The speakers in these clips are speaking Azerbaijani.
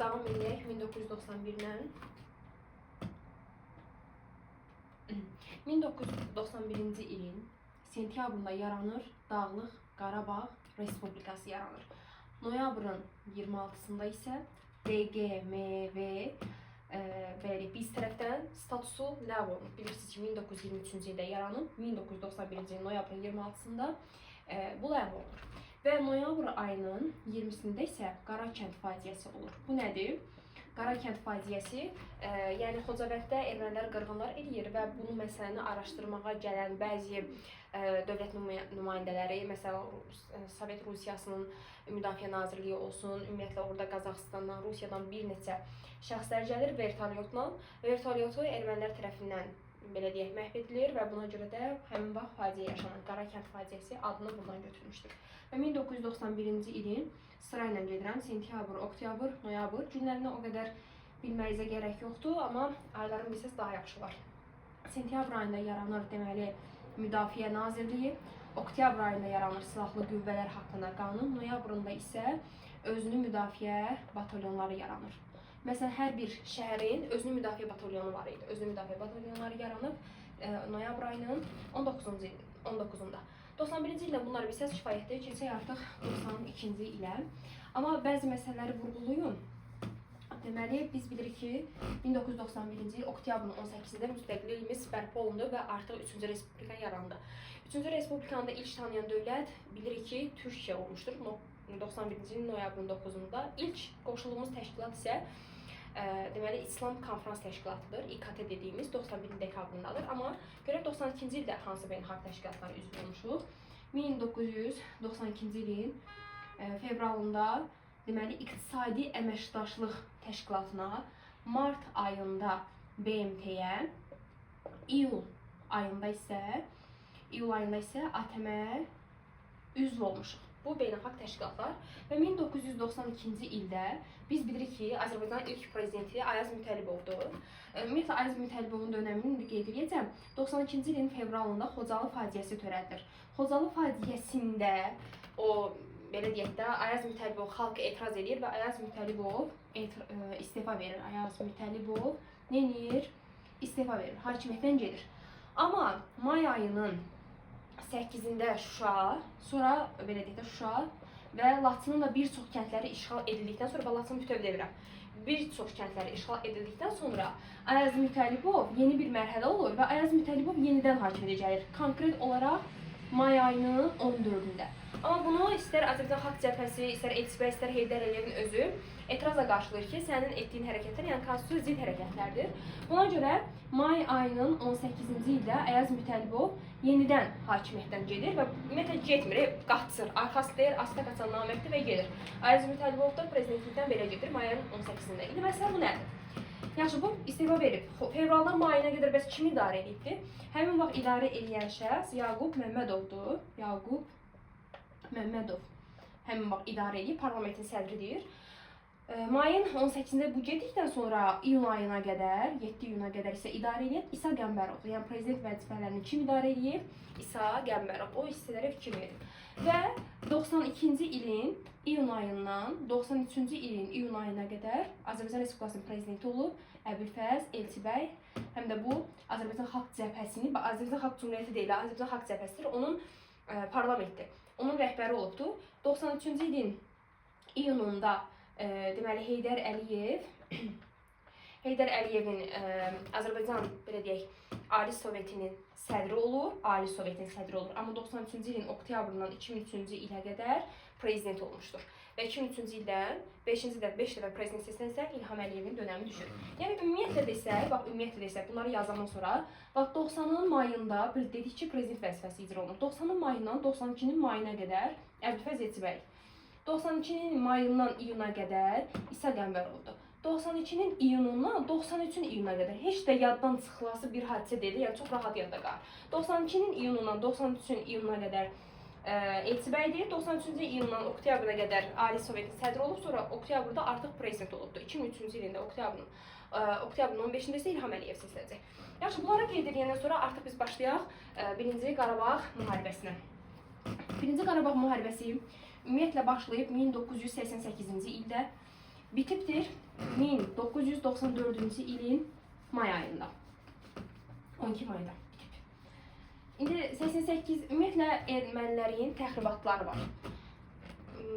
davam edək 1991-dən. 1991-ci ilin sentyabrında yaranır Dağlıq Qarabağ Respublikası yaranır. Noyabrın 26-sında isə DQMV biz tərəfdən statusu ləğv olunur. Bilirsiniz ki, 1923-cü ildə yaranıb, 1991-ci il noyabrın 26-sında bu ləğv olunur. Və noyabr ayının 20-sində isə Qarakənd faciəsi olur. Bu nədir? Qarakənd faciəsi, yəni Xocabənddə ermənilər qırğınlar edir və bunu məsələni araşdırmağa gələn bəzi dövlət nümayəndələri, məsələn, Sovet Rusiyasının Müdafiə Nazirliyi olsun, ümumiyyətlə orada Qazaxıstandan, Rusiyadan bir neçə şəxslər gəlir vertolyotla. Vertolyotu ermənilər tərəfindən belə deyək, məhv edilir və buna görə də həmin vaxt faciə yaşanan Qarakənd faciəsi adını buradan götürmüşdür. Və 1991-ci ilin sırayla gedirəm, sentyabr, oktyabr, noyabr günlərinə o qədər bilməyizə gərək yoxdur, amma ayların bilsəz daha yaxşı var. Sentyabr ayında yaranır deməli Müdafiə Nazirliyi, oktyabr ayında yaranır Silahlı Qüvvələr haqqında qanun, noyabrında isə özünü müdafiə batalyonları yaranır. Məsələn, hər bir şəhərin özünü müdafiə batalyonu var idi. Özünü müdafiə batalyonları yaranıb noyabr ayının 19-unda. 91-ci ildə bunlar bilsəz kifayətdir, keçək artıq 92-ci ilə. Amma bəzi məsələləri vurğuluyum. Deməli, biz bilirik ki, 1991-ci il oktyabrın 18-də müstəqilliyimiz bərpa olundu və artıq 3-cü Respublika yarandı. 3-cü Respublikanı da ilk tanıyan dövlət bilirik ki, Türkiyə olmuşdur. 91-ci il noyabrın 9-da. İlk qoşulduğumuz təşkilat isə deməli İslam Konferans Təşkilatıdır. İKT dediyimiz 91 dekabrındadır. Amma görək 92-ci ildə hansı beynəlxalq təşkilatlara üzv olmuşuq. 1992-ci ilin fevralında deməli İqtisadi Əməkdaşlıq Təşkilatına, mart ayında BMT-yə, iyul ayında isə ATM-ə üzv olmuşuq. Bu beynəlxalq təşkilatlar və 1992-ci ildə biz bilirik ki, Azərbaycanın ilk prezidenti Ayaz Mütəllibovdur. Ümumiyyətlə, Ayaz Mütəllibovun dönəmini qeyd edəcəm. 92-ci ilin fevralında Xocalı faciəsi törədilir. Xocalı faciəsində o, belə deyək də, Ayaz Mütəllibov xalq etiraz edir və Ayaz Mütəllibov istefa verir. Ayaz Mütəllibov neyir? İstefa verir, hakimiyyətdən gedir. Amma may ayının 8-də Şuşa, sonra belə deyək də Şuşa və Laçının da bir çox kəndləri işğal edildikdən sonra, və Laçını bütöv demirəm, bir çox kəndləri işğal edildikdən sonra Ayaz Mütəllibov yeni bir mərhələ olur və Ayaz Mütəllibov yenidən hakimiyyətə gəlir. Konkret olaraq may ayının 14-də. Amma bunu istər Azərbaycan Xalq Cəbhəsi, istər Elçibay, istər Heydər Əliyevin özü etirazla qarşılayır ki, sənin etdiyin hərəkətlər, yəni konstitusiya zid hərəkətlərdir. Buna görə may ayının 18-ci ildə Ayaz Mütəllibov yenidən hakimiyyətdən gedir və ümumiyyətlə getmir, qaçır, arxası deyir, asta qaçan namərddir və gedir. Ayaz Mütəllibov da prezidentlikdən belə gedir may ayının 18-də. İndi məsələ bu nədir? Yaxşı, bu istefa verib. Fevraldan mayına qədər bəs kim idarə edibdir? Həmin vaxt idarə edən şəxs Yaqub Məmmədovdur. Yaqub Məmmədov həmin vaxt idarə edib, parlamentin sədridir. Mayın 18-də bu getdikdən sonra iyun ayına qədər, 7 iyuna qədər isə idarə edib İsa Qəmbərovdur. Yəni prezident vəzifələrini kim idarə edib? İsa Qəmbərov. O hissələrə fikir verir. Və 92-ci ilin iyun ayından 93-cü ilin iyun ayına qədər Azərbaycan Respublikasının prezidenti olub Əbülfəz Elçibəy. Həm də bu Azərbaycan Xalq Cəbhəsinin, Azərbaycan Xalq Cümhuriyyəti deyil, Azərbaycan Xalq Cəbhəsidir, onun parlamentdir. Onun rəhbəri olubdur. 93-cü ilin iyununda deməli Heydər Əliyevin Azərbaycan belə deyək, Ali Sovetinin sədri olur, Ali Sovetin sədri olur. Amma 93-cü ilin oktyabrından 2003-cü ilə qədər prezident olmuşdur. Və 2003-cü ildən 5-ci də 5 dəfə prezident seçilsə İlham Əliyevin dönəmi düşür. Yəni ümumiyyətlə desək, bunları yazandan sonra bax 90-ın mayında dedik ki, prezident vəzifəsi icra olunur. 90-ın mayından 92-nin mayına qədər Əbülfəz Elçibəy. 92-nin mayından iyuna qədər İsa Qəmbərovdur. 92-nin iyunundan 93-ün iyuna qədər heç də yaddan çıxılası bir hadisə deyil, yəni çox rahat yadda qalır. 92-nin iyunundan 93-ün iyununa qədər Elçibəydir, 93-cü iyundan oktyabra qədər Ali Sovetin sədri olub, sonra oktyabrda artıq prezident olubdur. 2003-cü ilində oktyabrın 15-də isə İlham Əliyev seçiləcək. Yaxşı, bunlara qeyd edəndən sonra artıq biz başlayaq 1-ci Qarabağ müharibəsinə. 1-ci Qarabağ müharibəsi ümumiyyətlə başlayıb 1988-ci ildə bitibdir. 1994-cü ilin may ayında. 12 mayda. İndi 88 ümumiyyətlə ermənilərin təxribatları var.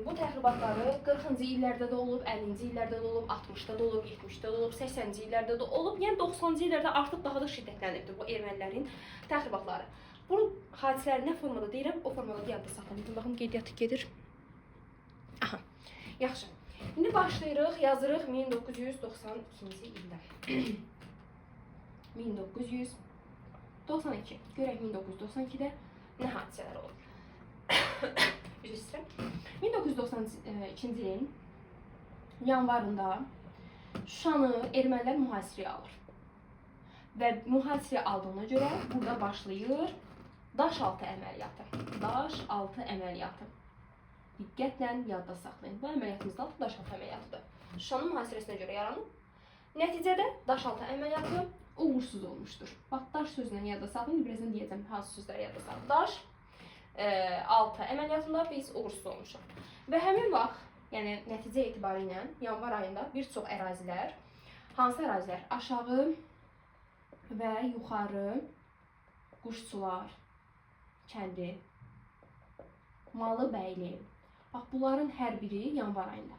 Bu təxribatları 40-cı illərdə də olub, 50-ci illərdə də olub, 60-da da olub, 70-də də olub, 80-ci illərdə də olub. Yəni 90-cı illərdə artıq daha da şiddətlənibdir bu ermənilərin təxribatları. Bu hadisələri nə formada deyirəm, o formada yadda saxlayın. Baxın, qeydiyyatı gedir. Aha, yaxşı. İndi başlayırıq, yazırıq 1992-ci ildə. 1992. Görək 1992-də nə hadisələr olub. Üzr istəyirəm. 1992-ci ilin yanvarında Şuşanı ermənilər mühasirəyə alır. Və mühasirəyə aldığına görə burada başlayır Daşaltı əməliyyatı. Daşaltı əməliyyatı. Diqqətlə yadda saxlayın. Bu əməliyyatımızın adı Daşaltı əməliyyatıdır. Şuşanın mühasirəsinə görə yaranıb. Nəticədə Daşaltı əməliyyatı uğursuz olmuşdur. Bax, daş sözündən yadda saxlayın. Birazdan deyəcəm hansı sözləri yadda saxlayın. Daşaltı əməliyyatında biz uğursuz olmuşuq. Və həmin vaxt, yəni nəticə etibarı ilə yanvar ayında bir çox ərazilər, hansı ərazilər? Aşağı və yuxarı Quşçular kəndi, Malıbəyli. Bax, bunların hər biri yanvar ayında.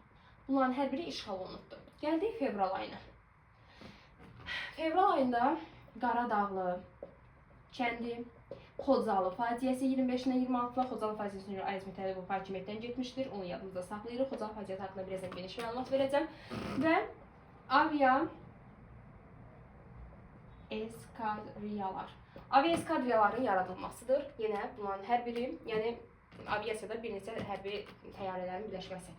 Bunların hər biri işğal olunubdur. Gəldik fevral ayına. Fevral ayında Qaradağlı kəndi, Xocalı faciəsi 25-dən 26-da Xocalı faciəsinə görə Ayaz Mütəllibov hakimiyyətdən getmişdir. Onu yadımızda saxlayırıq. Xocalı faciəsi haqqında birazdan geniş məlumat verəcəm. Və aviaeskadriyaların yaradılmasıdır. Yenə bunların hər biri, yəni aviasiyada bir neçə hərbi təyyarələrin birləşməsi.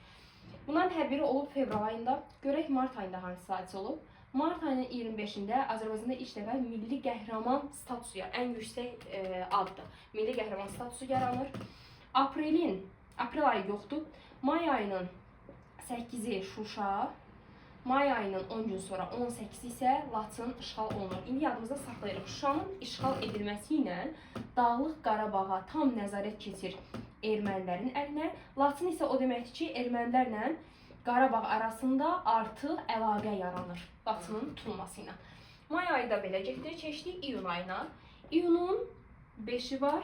Bunların hər biri olub fevral ayında. Görək mart ayında hansı hadisə olub? Mart ayının 25-də Azərbaycanda ilk dəfə milli qəhrəman statusu, ən yüksək addır. Milli qəhrəman statusu yaranır. Aprel ayı yoxdur. May ayının 8-i Şuşa, may ayının 10 gün sonra 18-i isə Laçın işğal olunur. İndi yadımızda saxlayırıq. Şuşanın işğal edilməsi ilə Dağlıq Qarabağa tam nəzarət keçir ermənilərin əlinə. Laçın isə o deməkdir ki, ermənilərlə Qarabağ arasında artıq əlaqə yaranır Laçının tutulması ilə. May ayı da belə getdi, keçdik iyun ayına. İyunun 5-i var,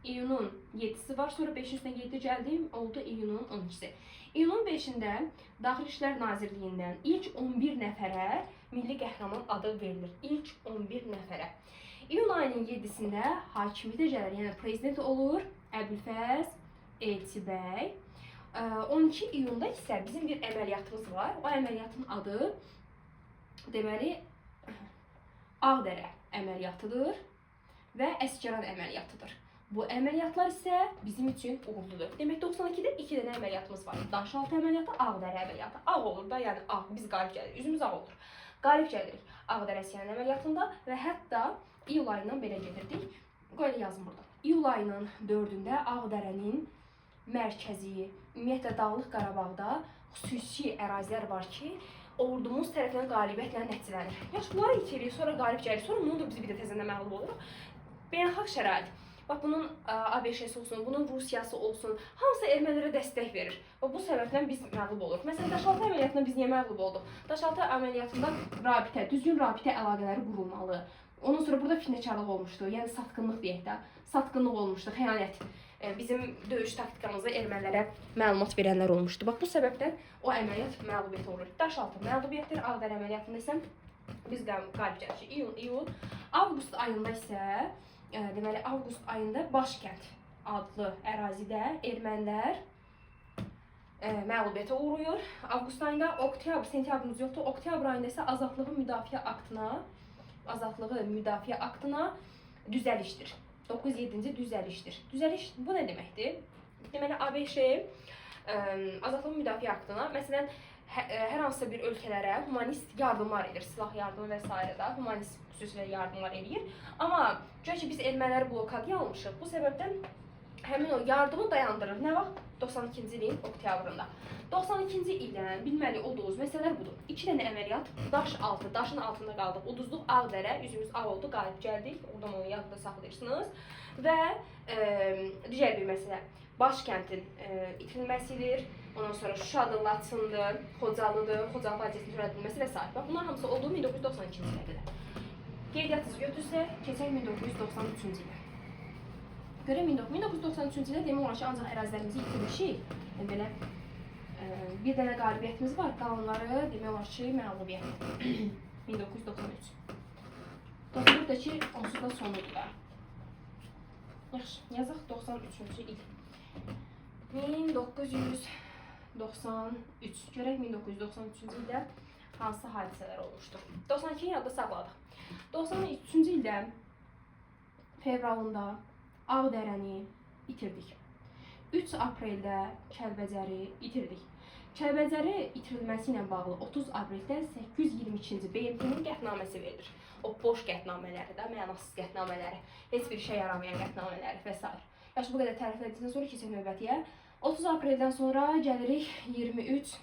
iyunun 7-si var, sonra 5-in üstünə 7 gəldi, oldu iyunun 12-si. İyunun 5-də Daxili İşlər Nazirliyindən ilk 11 nəfərə milli qəhrəman adı verilir. İlk 11 nəfərə. İyun ayının 7-sində hakimiyyətə gəlir, yəni prezident olur Əbülfəz Elçibəy. 12 iyunda isə bizim bir əməliyyatımız var. O əməliyyatın adı deməli Ağdərə əməliyyatıdır və Əsgəran əməliyyatıdır. Bu əməliyyatlar isə bizim üçün uğurludur. Demək 92-də 2 dənə əməliyyatımız var. Daşaltı əməliyyatı, Ağdərə əməliyyatı. Ağ olur da, yəni ağ, biz qalib gəlirik, üzümüz ağ olur. Qalib gəlirik Ağdərə Əsgəran əməliyyatında və hətta iyul ayından belə gedirdik. Qoyla yazın burada. İyul ayının 4-də Ağdərənin mərkəzi, ümumiyyətlə Dağlıq Qarabağda xüsusi ərazilər var ki, ordumuz tərəfindən qalibiyyətlə nəticələnir. Yaxşı, bunları itirik, sonra qalib gəlir, sonra bunu da biz bir də təzədən məğlub oluruq. Beynəlxalq şərait. Bax, bunun ABŞ-si olsun, bunun Rusiyası olsun, hamısı ermənilərə dəstək verir. Və bu səbəbdən biz məğlub oluruq. Məsələn, Daşaltı əməliyyatında biz niyə məğlub olduq? Daşaltı əməliyyatında rabitə, düzgün rabitə əlaqələri qurulmalı. Ondan sonra burada fitnəkarlıq olmuşdu, yəni satqınlıq deyək də, satqınlıq olmuşdu, xəyanət. Bizim döyüş taktikamızda ermənilərə məlumat verənlər olmuşdu. Bax, bu səbəbdən o əməliyyat məğlubiyyət olur. Daşaltı məğlubiyyətdir, Ağdərə əməliyyatında isə biz qalib gəlirik. İyun, avqust ayında isə, deməli, avqust ayında Başkənd adlı ərazidə ermənilər məğlubiyyətə uğrayır. Avqust ayında oktyabr, sentyabrımız yoxdur. Oktyabr ayında isə Azadlığı Müdafiə Aktına düzəlişdir. 907-ci düzəlişdir. Düzəliş bu nə deməkdir? Deməli, ABŞ Azadlığı Müdafiə Aktına, məsələn, hər hansısa bir ölkələrə humanist yardımlar edir, silah yardımı və s. da humanist xüsusilə yardımlar edir. Amma güya ki, biz erməniləri blokadaya almışıq. Bu səbəbdən həmin o yardımı dayandırır. Nə vaxt? 92-ci ilin oktyabrında. 92-ci ildən bilməli olduğunuz məsələlər budur. 2 dənə əməliyyat, daşın altında qaldıq, uduzduq Ağdərə, üzümüz ağ oldu, qalib gəldik. Oradan onu yadda saxlayırsınız. Və digər bir məsələ, Başkəndin itirilməsidir. Ondan sonra Şuşadır, Laçındır, Xocalıdır, Xocalı faciəsinin törədilməsi və s. Bax, bunlar hamısı olduğu 1992-ci ilə qədər. Qeydiyyatınızı götürsək, keçək 1993-cü ilə. Görək 1993-cü ilə demək olar ki, ancaq ərazilərimizi itirmişik. Belə bir dənə qalibiyyətimiz var, qalanları demək olar ki, məğlubiyyət. 1993. 94-dəki onsuz da sonudur da. Yaxşı, yazaq 93-cü il. 1993. Görək 1993-cü ildə hansı hadisələr olmuşdur. 92-yi yadda saxladıq. 93-cü ildə fevralında Ağdərəni itirdik. 3 apreldə Kəlbəcəri itirdik. Kəlbəcəri itirilməsi ilə bağlı 30 apreldə 822-ci BMT-nin qətnaməsi verilir. O boş qətnamələri də, mənasız qətnamələri, heç bir şey yaramayan qətnamələri və s. Yaxşı, bu qədər təriflədikdən sonra keçək növbətiyə. 30 apreldən sonra gəlirik 23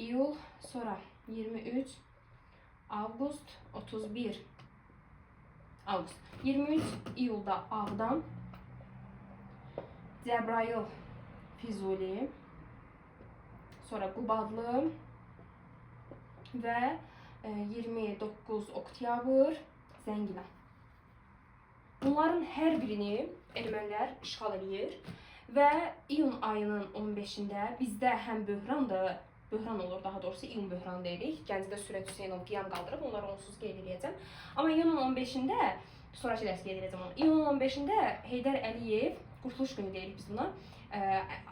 iyul, sonra 23 avqust, 31 avqust. 23 iyulda Ağdam, Cəbrayıl, Füzuli, sonra Qubadlı və 29 oktyabr Zəngilan. Bunların hər birini ermənilər işğal edir və iyun ayının 15-də bizdə həm böhran olur, daha doğrusu iyun böhranı deyirik. Gəncədə Sürət Hüseynov qiyam qaldırıb, onları onsuz qeyd edəcəm. Amma iyunun 15-də, sonraki dərs qeyd edəcəm onu. İyunun 15-də Heydər Əliyev, Qurtuluş günü deyirik biz buna,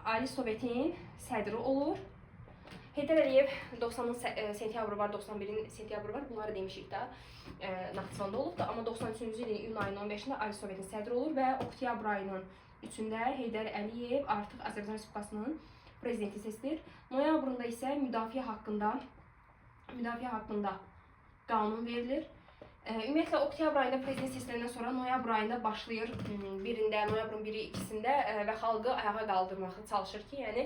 Ali Sovetin sədri olur. Heydər Əliyev 90-ın sentyabrı var, 91-in sentyabrı var. Bunları demişik də, Naxçıvanda olub da. Amma 93-cü ilin iyun ayının 15-də Ali Sovetin sədri olur və oktyabr ayının 3-də Heydər Əliyev artıq Azərbaycan Respublikasının prezidenti seçilir. Noyabrında isə müdafiə haqqında qanun verilir. Ümumiyyətlə, oktyabr ayında prezident seçiləndən sonra noyabr ayında başlayır noyabrın 1-i, 2-sində və xalqı ayağa qaldırmağa çalışır ki, yəni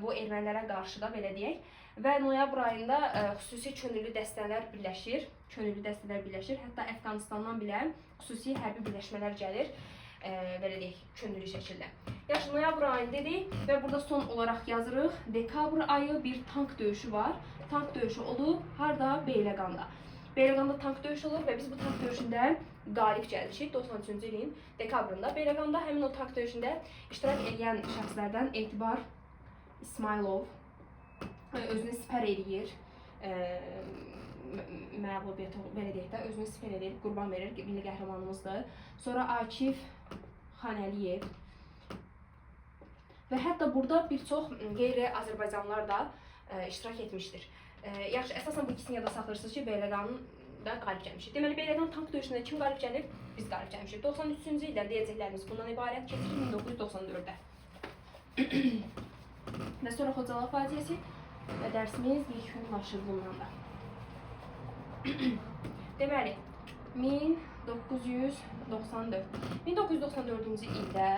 bu ermənilərə qarşı da belə deyək. Və noyabr ayında xüsusi könüllü dəstələr birləşir. Hətta Əfqanistandan bilə xüsusi hərbi birləşmələr gəlir, belə deyək, könüllü şəkildə. Yaxşı, noyabr ayını dedik və burada son olaraq yazırıq. Dekabr ayı bir tank döyüşü var. Tank döyüşü olub, harda? Beyləqanda. Beyləqanda tank döyüşü olur və biz bu tank döyüşündə qalib gəlmişik 93-cü ilin dekabrında. Beyləqanda həmin o tank döyüşündə iştirak edən şəxslərdən Etibar İsmailov özünü sipər edir, məğlubiyyət, belə deyək də, özünü sipər edir, qurban verir, milli qəhrəmanımızdır. Sonra Akif Xanəliyev və hətta burada bir çox qeyri-Azərbaycanlılar da iştirak etmişdir. Yaxşı, əsasən bu ikisini yada saxlayırsınız ki, Beyləqanda qalib gəlmişik. Deməli, Beyləqan tank döyüşündə kim qalib gəlib? Biz qalib gəlmişik. 93-cü ildə deyəcəklərimiz bundan ibarət, keçirik 1994-də. Və sonra Xocalı faciəsi və dərsimiz yekunlaşır bundan da. Deməli, 1994. 1994-cü ildə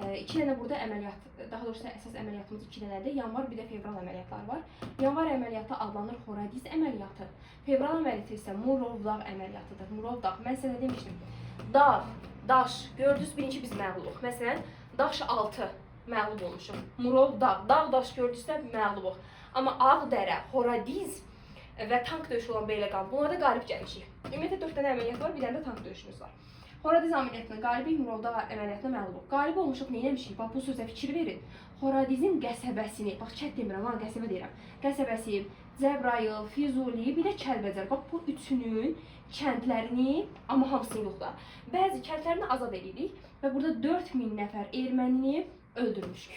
2 dənə burada əməliyyat, daha doğrusu əsas əməliyyatımız 2 dənədir. Yanvar, bir də fevral əməliyyatlar var. Yanvar əməliyyatı adlanır Horadiz əməliyyatı. Fevral əməliyyatı isə Murovdağ əməliyyatıdır. Murovdağ, mən sizə nə demişdim? Dağ, daş, gördünüz, birinci biz məğlubuq. Məsələn, daş 6 məğlub olmuşuq. Murovdağ, dağ, daş gördünüzsə məğlubuq. Amma Ağdərə, Horadiz və tank döyüşü olan Beyləqan, bunlarda qalib gəlmişik. Ümumiyyətlə 4 dənə əməliyyat var, bir dənə də tank döyüşümüz var. Horadiz əməliyyatına qalibik, Murovdağ əməliyyatına məğlubuq. Qalib olmuşuq, neyləmişik? Bax, bu sözə fikir verin. Horadizin qəsəbəsini, bax, kət demirəm, ha, qəsəbə deyirəm. Qəsəbəsi, Cəbrayıl, Füzuli, bir də Kəlbəcər. Bax, bu üçünün kəndlərini, amma hamısını yox da, bəzi kəndlərini azad edirik və burada 4000 nəfər ermənini öldürmüşük.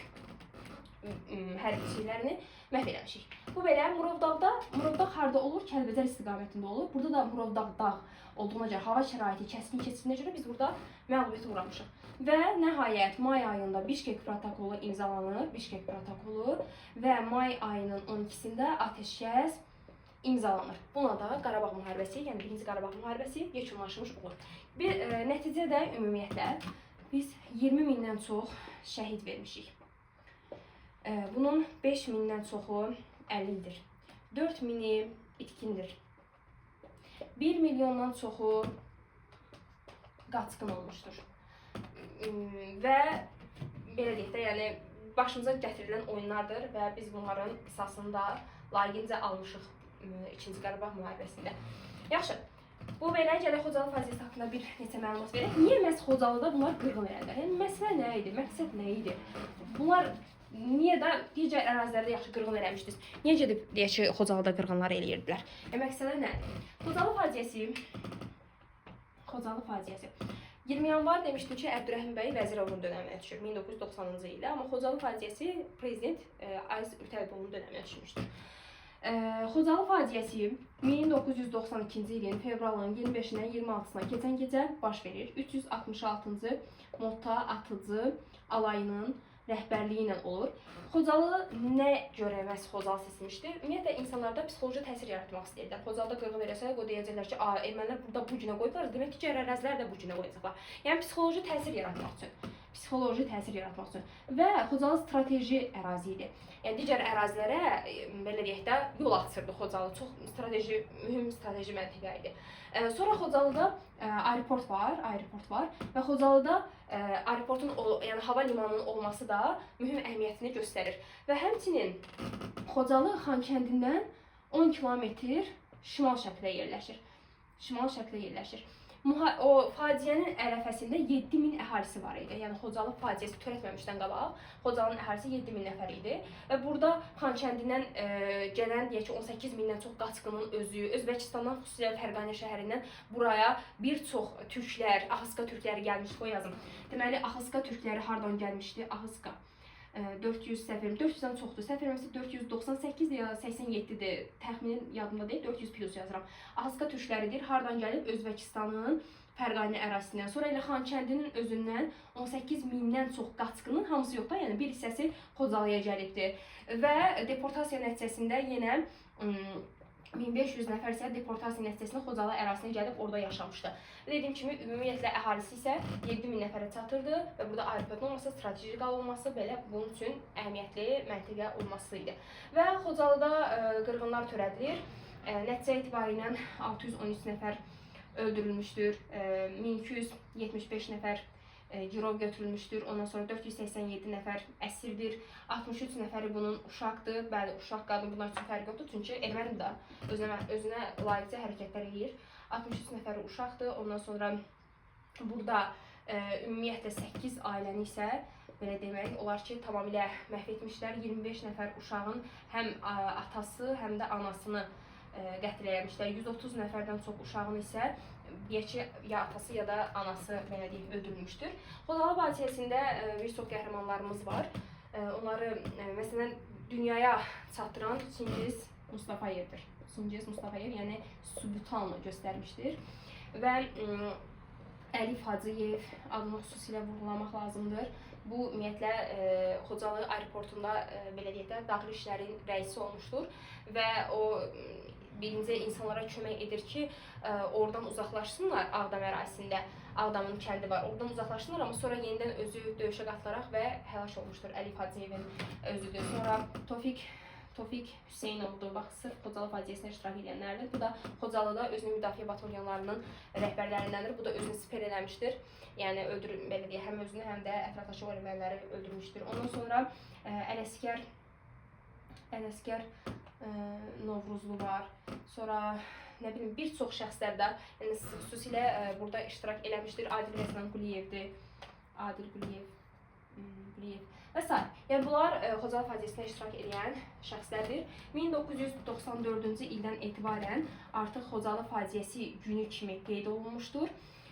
Hərbiçilərini məhv eləmişik. Bu belə Murovdağda, Murovdağ harda olur? Kəlbəcər istiqamətində olur. Burada da Murovdağ dağ olduğuna görə, hava şəraiti kəskin keçdiyinə görə biz burada məğlubiyyətə uğramışıq. Və nəhayət may ayında Bişkek protokolu imzalanır, Bişkek protokolu və may ayının 12-sində atəşkəs imzalanır. Buna da Qarabağ müharibəsi, yəni 1-ci Qarabağ müharibəsi yekunlaşmış olur. Nəticədə ümumiyyətlə biz 20 mindən çox şəhid vermişik. Bunun 5 mindən çoxu əlildir. 4 mini itkindir. 1 milyondan çoxu qaçqın olmuşdur. Və belə deyək də, yəni başımıza gətirilən oyunlardır və biz bunların qisasını da layiqincə almışıq 2-ci Qarabağ müharibəsində. Yaxşı. Bu belə gələk Xocalı faciəsi haqqında bir neçə məlumat verək. Niyə məhz Xocalıda bunlar qırğın elədilər? Yəni məsələ nə idi? Məqsəd nə idi? Bunlar niyə də digər ərazilərdə yaxşı qırğın eləmişdiniz? Niyə gedib deyək ki, Xocalıda qırğınlar eləyirdilər? Məsələ nədir? Xocalı faciəsi 20 yanvar demişdim ki, Əbdürrəhim bəy Vəzirovun dönəminə düşür 1990-cı ildə, amma Xocalı faciəsi prezident Aziz Ültəbovun dönəminə düşmüşdür. Xocalı faciəsi 1992-ci ilin fevralın 25-dən 26-sına keçən gecə baş verir. 366-cı Mota Atıcı alayının rəhbərliyi ilə olur. Xocalı nə görə məhz Xocalı seçilmişdir? Ümumiyyətlə insanlarda psixoloji təsir yaratmaq istəyirlər. Xocalıda qırğın eləsələr, o deyəcəklər ki, ermənilər burada bu günə qoyublar, demək ki, digər ərazilər də bu günə qoyacaqlar. Yəni psixoloji təsir yaratmaq üçün. Və Xocalı strateji ərazi idi. Yəni digər ərazilərə belə deyək də yol açırdı Xocalı. Çox mühüm strateji məntəqə idi. Sonra Xocalıda aeroport var və Xocalıda aeroportun, yəni hava limanının olması da mühüm əhəmiyyətini göstərir. Və həmçinin Xocalı Xankəndindən 10 kilometr şimal-şərqdə yerləşir. O faciənin ərəfəsində 7000 əhalisi var idi. Yəni Xocalı faciəsi törətməmişdən qabaq Xocalının əhalisi 7000 nəfər idi və burada Xankəndindən gələn deyək ki 18000-dən çox qaçqının özü, Özbəkistandan xüsusilə Fərqanə şəhərindən buraya bir çox türklər, Axıska türkləri gəlmişdi, o yazım. Deməli Axıska türkləri hardan gəlmişdi? Axıska 400-dən çoxdur. Səhv eləmirəmsə 498-dir ya 87-dir. Təxminin yadımda deyil, 400 plus yazıram. Axıska türkləridir. Hardan gəlib? Özbəkistanın Fərqanə ərazisindən. Sonra elə Xankəndinin özündən 18000-dən çox qaçqının hamısı yox da, yəni bir hissəsi Xocalıya gəlibdir. Və deportasiya nəticəsində yenə 1500 nəfər isə deportasiya nəticəsində Xocalı ərazisinə gəlib orada yaşamışdı. Dediyim kimi, ümumiyyətlə əhalisi isə 7000 nəfərə çatırdı və burada aeroportun olması, strateji olması belə bunun üçün əhəmiyyətli məntəqə olması idi. Və Xocalıda qırğınlar törədilir. Nəticə etibarilə 613 nəfər öldürülmüşdür, 1275 nəfər girov götürülmüşdür, ondan sonra 487 nəfər əsirdir, 63 nəfəri bunun uşaqdır, bəli, uşaq qadın bunlar üçün fərq yoxdur, çünki erməni də özünə layiqcə hərəkətlər edir, 63 nəfəri uşaqdır, ondan sonra burada ümumiyyətlə 8 ailəni isə, belə demək olar ki, tamamilə məhv etmişlər, 25 nəfər uşağın həm atası, həm də anasını qətl eləmişlər, 130 nəfərdən çox uşağın isə deyək ki, ya atası ya da anası belə deyim, öldürülmüşdür. Xocalı faciəsində bir çox qəhrəmanlarımız var. Onları məsələn dünyaya çatdıran Çingiz Mustafayevdir. Çingiz Mustafayev yəni sübutanı göstərmişdir. Və Əlif Hacıyev adını xüsusilə vurğulamaq lazımdır. Bu ümumiyyətlə Xocalı aeroportunda belə deyək də daxili işlərin rəisi olmuşdur və o birinci insanlara kömək edir ki, oradan uzaqlaşsınlar Ağdam ərazisində. Ağdamın kəndi var, oradan uzaqlaşsınlar, amma sonra yenidən özü döyüşə qatılaraq və həlak olmuşdur Əlif Hacıyevin özüdür. Sonra Tofiq Hüseynovdur, bax, sırf Xocalı faciəsinə iştirak edənlərdir. Bu da Xocalıda özünün müdafiə batalyanlarının rəhbərlərindəndir. Bu da özünü siper eləmişdir. Yəni, belə deyək, həm özünü, həm də ətrafdakı erməniləri öldürmüşdür. Ondan sonra Ələsgər Novruzlu var. Sonra nə bilim bir çox şəxslər də yəni xüsusilə burada iştirak eləmişdir. Adil Rəslan Quliyevdir. Adil Quliyev və s. Yəni bunlar Xocalı faciəsinə iştirak edən şəxslərdir. 1994-cü ildən etibarən artıq Xocalı faciəsi günü kimi qeyd olunmuşdur.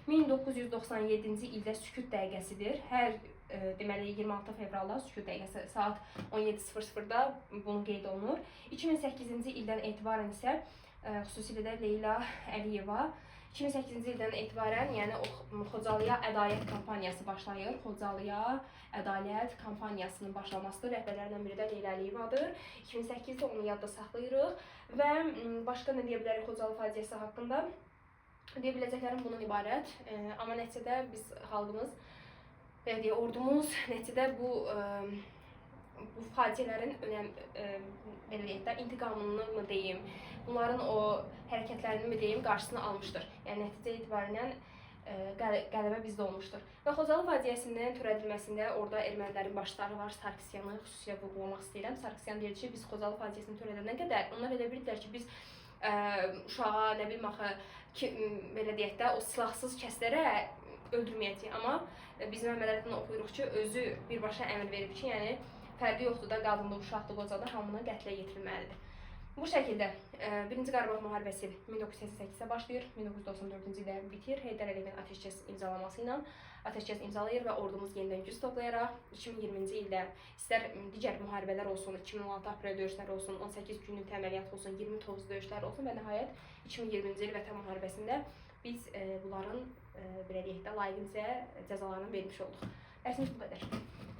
1997-ci ildə sükut dəqiqəsidir. Hər deməli 26 fevralda sükut dəqiqəsi saat 17:00-da bunu qeyd olunur. 2008-ci ildən etibarən isə xüsusilə də Leyla Əliyeva 2008-ci ildən etibarən yəni Xocalıya ədalət kampaniyası başlayır. Xocalıya ədalət kampaniyasının başlamasıdır. Rəhbərlərindən biri də Leyla Əliyevadır. 2008-də onu yadda saxlayırıq və başqa nə deyə bilərik Xocalı faciəsi haqqında? Deyə biləcəklərim bunun ibarət. Amma nəticədə biz xalqımız və ordumuz nəticədə bu faciələrin intiqamını mı deyim, bunların o hərəkətlərini mi deyim, qarşısını almışdır. Yəni nəticə etibarilə qələbə bizdə olmuşdur. Və Xocalı faciəsinin törədilməsində orada ermənilərin başları var. Sarkisyanı xüsusilə vurğulamaq istəyirəm. Sarkisyan deyir ki, biz Xocalı faciəsini törədənə qədər onlar elə bilirdilər ki, biz uşağa, nə bilim axı, belə deyək də, o silahsız kəslərə öldürməyəcəyik. Amma biz Məhəmməd Əlidin oxuyuruq ki, özü birbaşa əmr verib ki, yəni fərqi yoxdur da, qadınlı, uşaqlı, qocalı hamını qətlə yetirilməlidir. Bu şəkildə Birinci Qarabağ müharibəsi 1988-də başlayır, 1994-cü ildə bitir. Heydər Əliyevin atəşkəs imzalaması ilə atəşkəs imzalayır və ordumuz yenidən güc toplayaraq 2020-ci ildə istər digər müharibələr olsun, 2016 aprel döyüşləri olsun, 18 günlük əməliyyat olsun, 20 Tovuz döyüşləri olsun və nəhayət 2020-ci il Vətən müharibəsində biz bunların belə deyək də layiqincə cəzalarını vermiş olduq. Dərsimiz bu qədər.